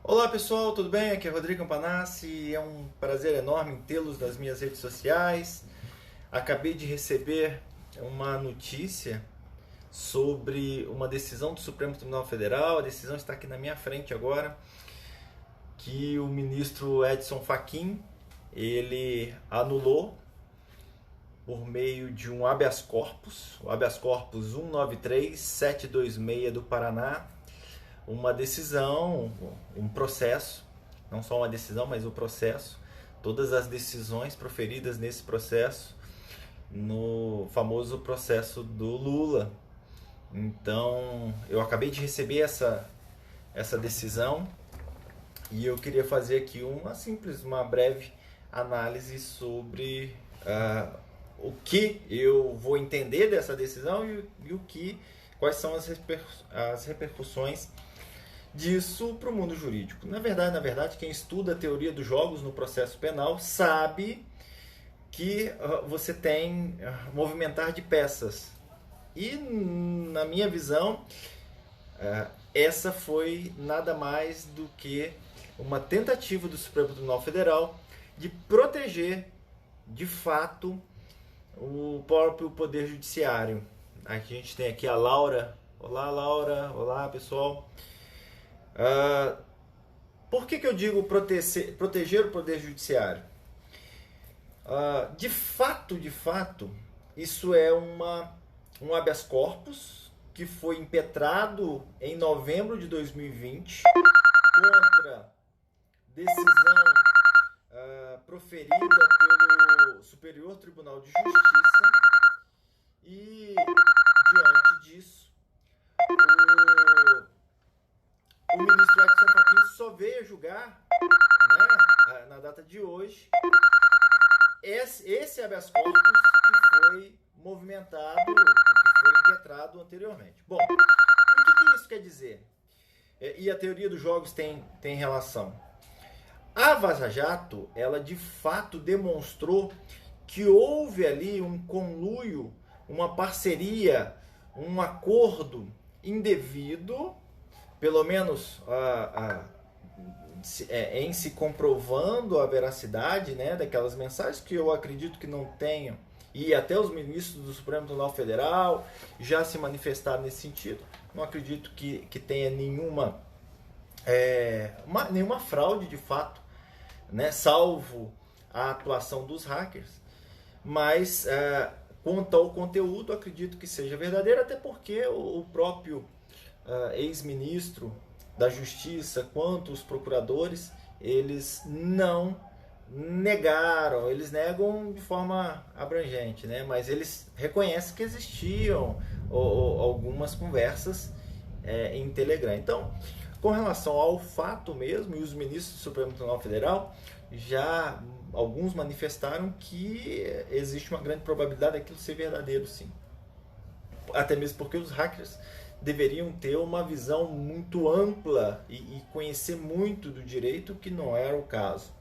Olá pessoal, tudo bem? Aqui é Rodrigo Campanassi. É um prazer enorme tê-los nas minhas redes sociais. Acabei de receber uma notícia sobre uma decisão do Supremo Tribunal Federal. A decisão está aqui na minha frente agora, que o ministro Edson Fachin ele anulou por meio de um habeas corpus, o habeas corpus 193726 do Paraná, uma decisão, um processo, não só uma decisão, mas o processo, todas as decisões proferidas nesse processo, no famoso processo do Lula. Então, eu acabei de receber essa decisão e eu queria fazer aqui uma breve análise sobre o que eu vou entender dessa decisão e quais são as repercussões disso para o mundo jurídico. Na verdade, quem estuda a teoria dos jogos no processo penal sabe que você tem movimentar de peças. E, na minha visão, essa foi nada mais do que uma tentativa do Supremo Tribunal Federal de proteger, de fato, o próprio Poder Judiciário. Aqui a gente tem aqui a Laura. Olá, Laura. Olá, pessoal. Por que eu digo proteger o Poder Judiciário? De fato, isso é um habeas corpus que foi impetrado em novembro de 2020 contra decisão proferida pelo Superior Tribunal de Justiça e, diante disso, o ministro Edson Fachin só veio a julgar, na data de hoje, esse habeas corpus que foi movimentado, que foi impetrado anteriormente. Bom, o que isso quer dizer? E a teoria dos jogos tem relação. A Vaza Jato, ela de fato demonstrou que houve ali um conluio, uma parceria, um acordo indevido, pelo menos em se comprovando a veracidade, daquelas mensagens que eu acredito que não tenham, e até os ministros do Supremo Tribunal Federal já se manifestaram nesse sentido. Não acredito que tenha nenhuma fraude de fato, salvo a atuação dos hackers, mas quanto ao conteúdo, acredito que seja verdadeiro, até porque o próprio ex-ministro da Justiça, quanto os procuradores, eles não negaram, eles negam de forma abrangente, mas eles reconhecem que existiam algumas conversas em Telegram. Então, com relação ao fato mesmo, e os ministros do Supremo Tribunal Federal, já alguns manifestaram que existe uma grande probabilidade daquilo ser verdadeiro, sim. Até mesmo porque os hackers deveriam ter uma visão muito ampla e conhecer muito do direito, que não era o caso.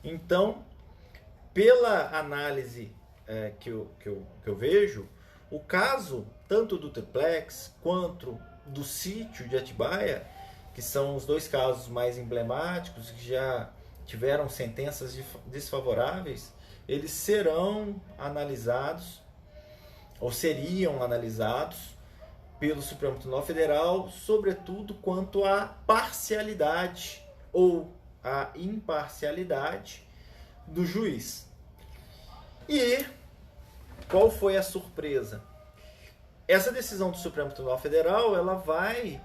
Então, pela análise que eu vejo, o caso tanto do Triplex quanto do sítio de Atibaia, que são os dois casos mais emblemáticos, que já tiveram sentenças desfavoráveis, eles serão analisados, ou seriam analisados, pelo Supremo Tribunal Federal, sobretudo quanto à parcialidade ou à imparcialidade do juiz. E qual foi a surpresa? Essa decisão do Supremo Tribunal Federal, ela vai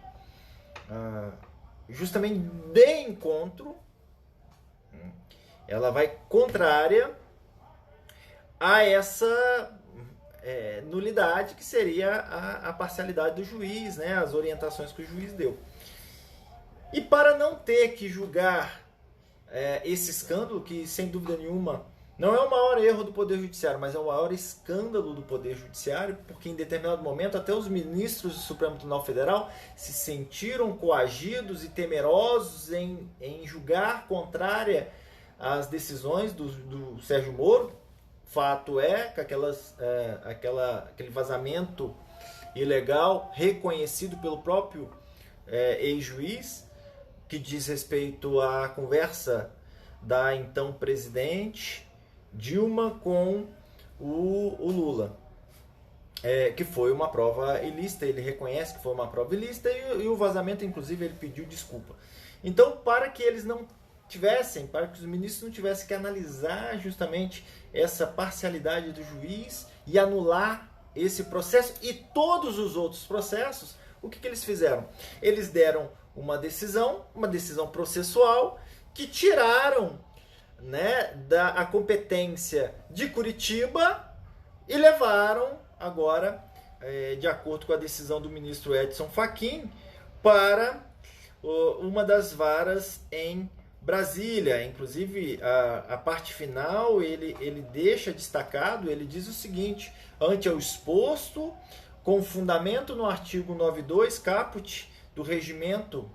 justamente de encontro, ela vai contrária a essa nulidade que seria a parcialidade do juiz, as orientações que o juiz deu. E para não ter que julgar esse escândalo, que sem dúvida nenhuma não é o maior erro do Poder Judiciário, mas é o maior escândalo do Poder Judiciário, porque em determinado momento até os ministros do Supremo Tribunal Federal se sentiram coagidos e temerosos em julgar contrária às decisões do Sérgio Moro. Fato é que aquele vazamento ilegal reconhecido pelo próprio ex-juiz que diz respeito à conversa da então presidente Dilma com o Lula, que foi uma prova ilícita. Ele reconhece que foi uma prova ilícita e o vazamento, inclusive, ele pediu desculpa. Então, para que eles não tivessem, para que os ministros não tivessem que analisar justamente essa parcialidade do juiz e anular esse processo e todos os outros processos, o que eles fizeram? Eles deram uma decisão processual, que tiraram, né, a competência de Curitiba e levaram agora, de acordo com a decisão do ministro Edson Fachin, para uma das varas em Brasília. Inclusive, a parte final ele deixa destacado, ele diz o seguinte: ante ao exposto, com fundamento no artigo 92 caput do Regimento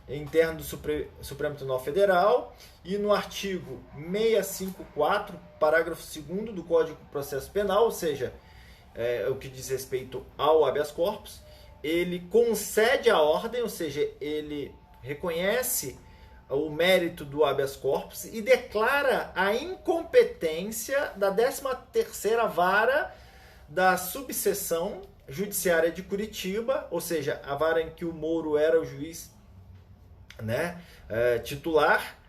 Interno do Supremo Tribunal Federal e no artigo 654, parágrafo 2º do Código de Processo Penal, ou seja, o que diz respeito ao habeas corpus, ele concede a ordem, ou seja, ele reconhece o mérito do habeas corpus e declara a incompetência da 13ª Vara da Subseção Judiciária de Curitiba, ou seja, a vara em que o Moro era o juiz, né, titular.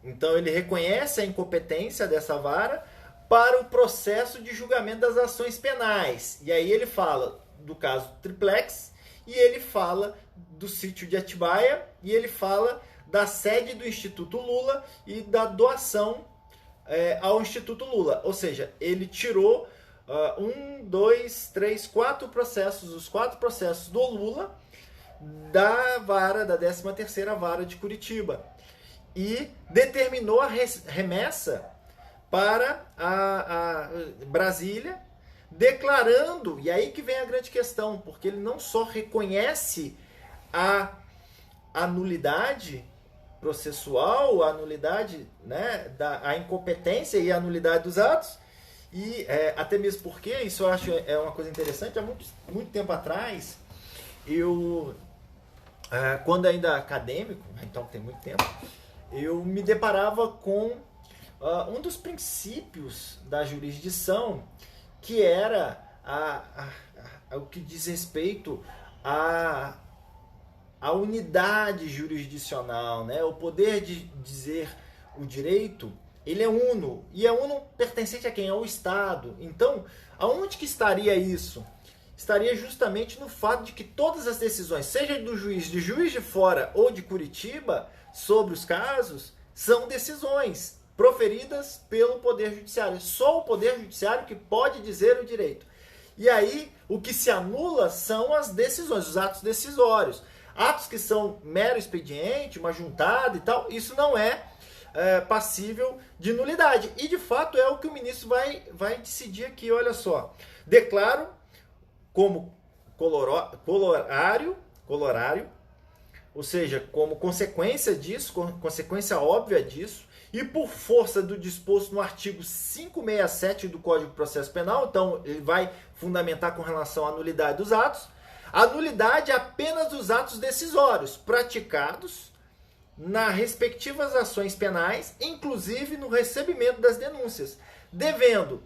Então ele reconhece a incompetência dessa vara para o processo de julgamento das ações penais. E aí ele fala do caso Triplex, e ele fala do sítio de Atibaia, e ele fala da sede do Instituto Lula e da doação ao Instituto Lula. Ou seja, ele tirou 4 processos, os 4 processos do Lula da 13ª Vara de Curitiba, e determinou a remessa para a Brasília, declarando, e aí que vem a grande questão, porque ele não só reconhece a nulidade processual, a nulidade, né, a incompetência e a nulidade dos atos, e até mesmo porque, isso eu acho uma coisa interessante, há muito tempo atrás, eu, quando ainda acadêmico, então tem muito tempo, eu me deparava com um dos princípios da jurisdição, que era o que diz respeito à unidade jurisdicional, né? O poder de dizer o direito, ele é uno, e é uno pertencente a quem? Ao Estado. Então, aonde que estaria isso? Estaria justamente no fato de que todas as decisões, seja do juiz de fora ou de Curitiba, sobre os casos, são decisões proferidas pelo Poder Judiciário. Só o Poder Judiciário que pode dizer o direito. E aí, o que se anula são as decisões, os atos decisórios. Atos que são mero expediente, uma juntada e tal, isso não é passível de nulidade. E, de fato, é o que o ministro vai decidir aqui. Olha só. Declaro como colorário, ou seja, como consequência disso, consequência óbvia disso, e por força do disposto no artigo 567 do Código de Processo Penal, então ele vai fundamentar com relação à nulidade dos atos, a nulidade apenas dos atos decisórios praticados nas respectivas ações penais, inclusive no recebimento das denúncias, devendo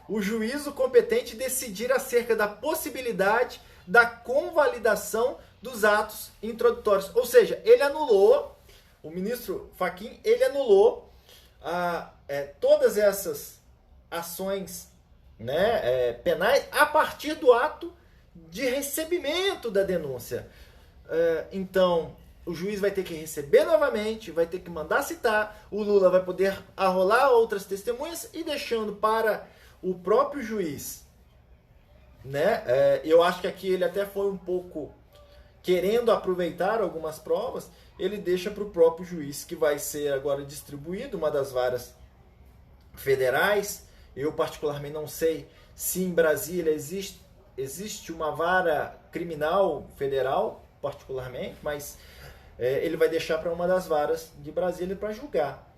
o juízo competente decidir acerca da possibilidade da convalidação dos atos introdutórios. Ou seja, ele anulou, o ministro Fachin, ele anulou todas essas ações, né, penais a partir do ato de recebimento da denúncia. Então, o juiz vai ter que receber novamente, vai ter que mandar citar, o Lula vai poder arrolar outras testemunhas e deixando para o próprio juiz, né? Eu acho que aqui ele até foi um pouco querendo aproveitar algumas provas, ele deixa para o próprio juiz, que vai ser agora distribuído, uma das varas federais. Eu particularmente não sei se em Brasília existe uma vara criminal federal, particularmente, mas ele vai deixar para uma das varas de Brasília para julgar.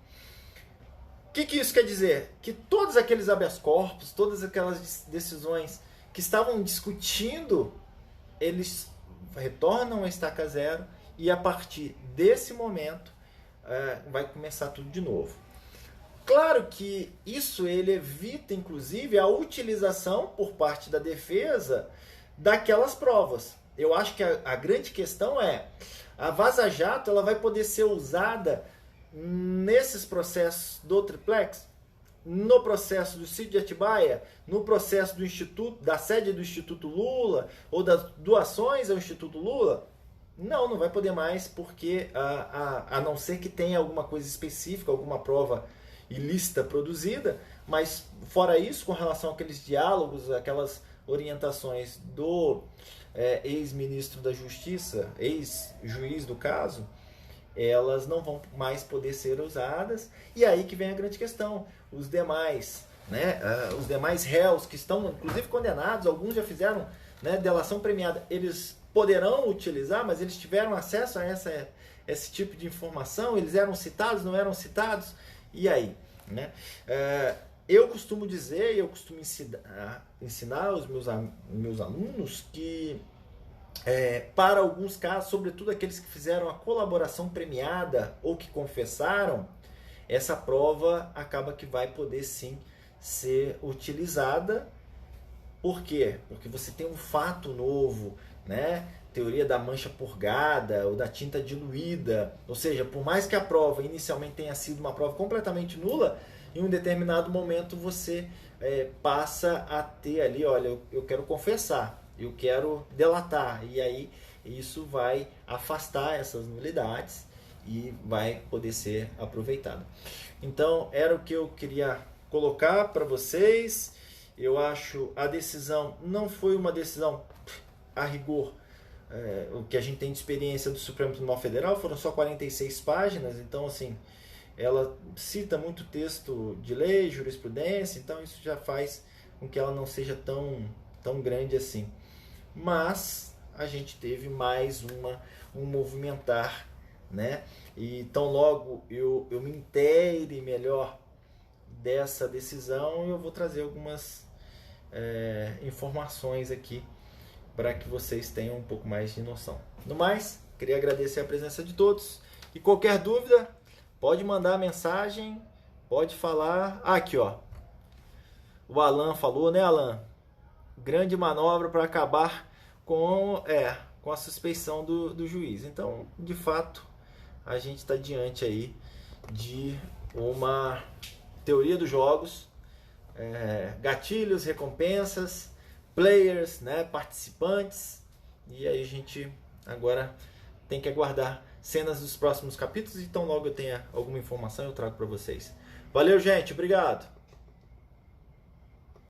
O que isso quer dizer? Que todos aqueles habeas corpus, todas aquelas decisões que estavam discutindo, eles retornam a estaca zero e a partir desse momento vai começar tudo de novo. Claro que isso ele evita, inclusive, a utilização por parte da defesa daquelas provas. Eu acho que a grande questão é a Vaza Jato ela vai poder ser usada nesses processos do triplex, no processo do sítio de Atibaia, no processo do Instituto, da sede do Instituto Lula ou das doações ao Instituto Lula. Não vai poder mais, porque a não ser que tenha alguma coisa específica, alguma prova ilícita produzida, mas fora isso, com relação àqueles diálogos, aquelas orientações do ex-ministro da Justiça, ex-juiz do caso, elas não vão mais poder ser usadas. E aí que vem a grande questão. Os demais, os demais réus que estão, inclusive, condenados, alguns já fizeram delação premiada, eles poderão utilizar, mas eles tiveram acesso a esse tipo de informação, eles eram citados, não eram citados, e aí? Eu costumo dizer, eu costumo ensinar os meus alunos que para alguns casos, sobretudo aqueles que fizeram a colaboração premiada ou que confessaram, essa prova acaba que vai poder sim ser utilizada. Por quê? Porque você tem um fato novo, teoria da mancha purgada ou da tinta diluída, ou seja, por mais que a prova inicialmente tenha sido uma prova completamente nula, em um determinado momento você passa a ter ali, olha, eu quero confessar, eu quero delatar, e aí isso vai afastar essas nulidades e vai poder ser aproveitado. Então, era o que eu queria colocar para vocês. Eu acho a decisão não foi uma decisão a rigor. O que a gente tem de experiência do Supremo Tribunal Federal foram só 46 páginas, então assim, ela cita muito texto de lei, jurisprudência, então isso já faz com que ela não seja tão grande assim. Mas a gente teve mais um movimentar, e tão logo eu me inteire melhor dessa decisão, eu vou trazer algumas informações aqui para que vocês tenham um pouco mais de noção. No mais, queria agradecer a presença de todos, e qualquer dúvida pode mandar mensagem, pode falar. Aqui, ó, o Alan falou, Alan? Grande manobra para acabar com a suspeição do juiz. Então, de fato, a gente está diante aí de uma teoria dos jogos, gatilhos, recompensas, players, participantes, e aí a gente agora tem que aguardar cenas dos próximos capítulos, então logo eu tenha alguma informação eu trago para vocês. Valeu, gente, obrigado!